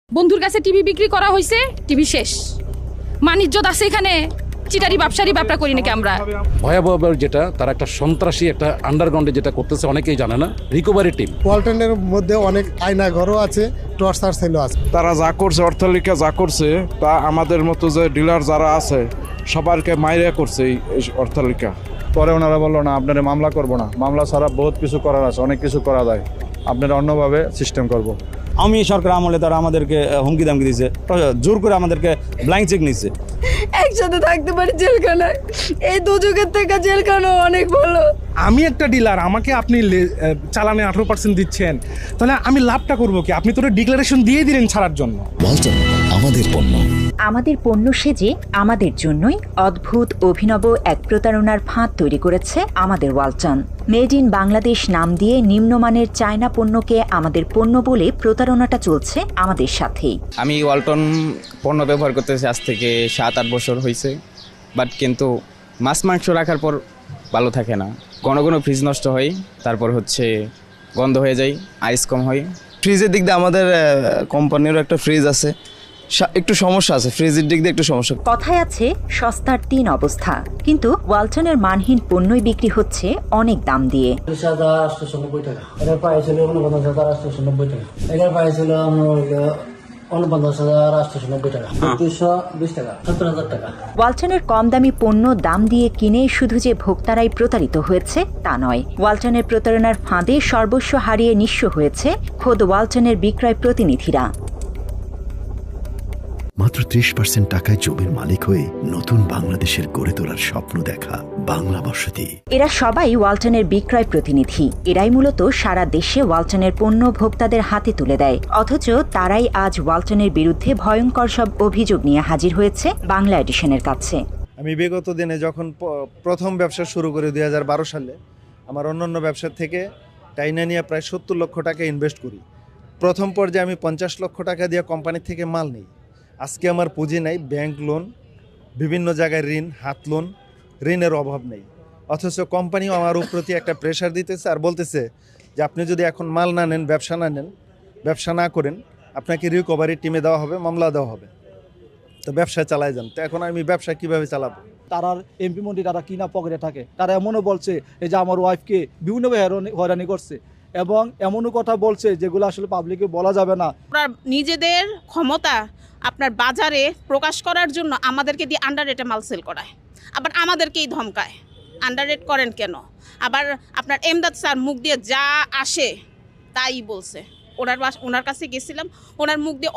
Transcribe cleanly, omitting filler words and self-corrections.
বন্ধুর কাছে টিভি বিক্রি করা হয়েছে, টিভি শেষ। মানিজ্যত আছে এখানে, চিটারি ব্যবসারি ব্যবসা করি নাকি আমরা। ভয়াবহ যেটা তারা একটা সন্ত্রাসী একটা আন্ডারগ্রাউন্ডে যেটা করতেছে অনেকেই জানে না। রিকভারি টিম ওয়ালটনের মধ্যে অনেক আয়না ঘরও আছে, টর্চার সেলও আছে। তারা যা করছে, অট্টালিকা যা করছে, তা আমাদের মতো যে ডিলার যারা আছে সবারকে মাইরে করছে এই অট্টালিকা। পরে ওনারা বললো না, আপনারা মামলা করব না, মামলা ছাড়া বহুত কিছু করার আছে, অনেক কিছু করা যায়, আপনারা অন্যভাবে সিস্টেম করব। আমি সরকার আমলে তারা আমাদেরকে হুমকি দামকি দিয়েছে, জোর করে আমাদেরকে ব্ল্যাঙ্ক চেক নিচ্ছে। একসাথে থাকতে পারি জেলখানায়, এই দুযুগের থেকে জেলখানা অনেক ভালো। আমি একটা ডিলার, আমাকে আপনি চালানে 18% দিচ্ছেন, তাহলে আমি লাভটা করবো কি? আপনি তো ডিক্লারেশন দিয়ে দিলেন ছাড়ার জন্য। ওয়ালটন আমাদের পণ্য, আমাদের পণ্য সেজে আমাদের জন্যই অদ্ভুত অভিনব এক প্রতারণার ফাঁদ তৈরি করেছে আমাদের ওয়ালটন। মেড ইন বাংলাদেশ নাম দিয়ে নিম্নমানের চায়না পণ্যকে আমাদের পণ্য বলে প্রতারণাটা চলছে আমাদের সাথেই। আমি ওয়ালটন পণ্য ব্যবহার করতেছি আজ থেকে 7-8 বছর হয়েছে, বাট কিন্তু মাছ মাংস রাখার পর ভালো থাকে না। কোনো কোনো ফ্রিজ নষ্ট হয়, তারপর হচ্ছে গন্ধ হয়ে যায়, আইস কম হয়। ফ্রিজের দিক দিয়ে আমাদের কোম্পানিরও একটা ফ্রিজ আছে, একটু সমস্যা আছে, ফ্রিজের দিক দিয়ে একটু সমস্যা। কথায় আছে সস্তার 3 অবস্থা, কিন্তু ওয়ালটনের মানহীন পণ্যই বিক্রি হচ্ছে অনেক দাম দিয়ে। 890 টাকা, এটা পাইছিল 49,890 টাকা, এটা পাইছিল 49,890 টাকা, 320 টাকা, 70,000 টাকা। ওয়ালটনের কম দামি পণ্য দাম দিয়ে কিনে শুধু যে ভোক্তারাই প্রতারিত হয়েছে তা নয়, ওয়ালটনের প্রতারণার ফাঁদে সর্বস্ব হারিয়ে নিঃস্ব হয়েছে খোদ ওয়ালটনের বিক্রয় প্রতিনিধিরা। মাত্র 30% টাকায় জমির মালিক হয়ে নতুন বাংলাদেশের গড়ে তোলার স্বপ্ন দেখা বাংলা বসতি। এরা সবাই ওয়ালটনের বিক্রয় প্রতিনিধি। এরাই মূলত সারা দেশে ওয়ালটনের পণ্য ভোক্তাদের হাতে তুলে দেয়, অথচ তারাই আজ ওয়ালটনের বিরুদ্ধে ভয়ঙ্কর সব অভিযোগ নিয়ে হাজির হয়েছে বাংলা এডিশনের কাছে। আমি বিগত দিনে যখন প্রথম ব্যবসা শুরু করি 2012 সালে, আমার অন্যান্য ব্যবসার থেকে টাইনা নিয়ে প্রায় 70 লক্ষ টাকা ইনভেস্ট করি। প্রথম পর্যায়ে আমি 50 লক্ষ টাকা দিয়ে কোম্পানি থেকে মাল নিই। আজকে আমার পুঁজি নাই, ব্যাংক লোন, বিভিন্ন জায়গায় ঋণ, হাত লোন, ঋণের অভাব নেই। অথচ কোম্পানিও আমার প্রতি একটা প্রেশার দিতেছে আর বলতেছে যে আপনি যদি এখন মাল না নেন, ব্যবসা না করেন, আপনাকে রিকভারি টিমে দেওয়া হবে, মামলা দেওয়া হবে, তো ব্যবসা চালায় যান। তো এখন আমি ব্যবসা কিভাবে চালাবো? তারা এমপি মন্ত্রী তারা কিনা পকেটে থাকে, তারা এমনও বলছে এই যে আমার ওয়াইফকে বিভিন্নভাবে হয়রানি করছে, এবং এমনও কথা বলছে যেগুলো আসলে পাবলিকে বলা যাবে না। নিজেদের ক্ষমতা আপনার বাজারে প্রকাশ করার জন্য আমাদেরকে দিয়ে আন্ডার রেটে মাল সেল করায়, আবার আমাদেরকেই ধমকায়। আন্ডার রেট করেন কেন? আবার আপনার এমদাদ স্যার মুখ দিয়ে যা আসে তাই বলছে। ওনার কাছে গেছিলাম, ওনার মুখ দিয়ে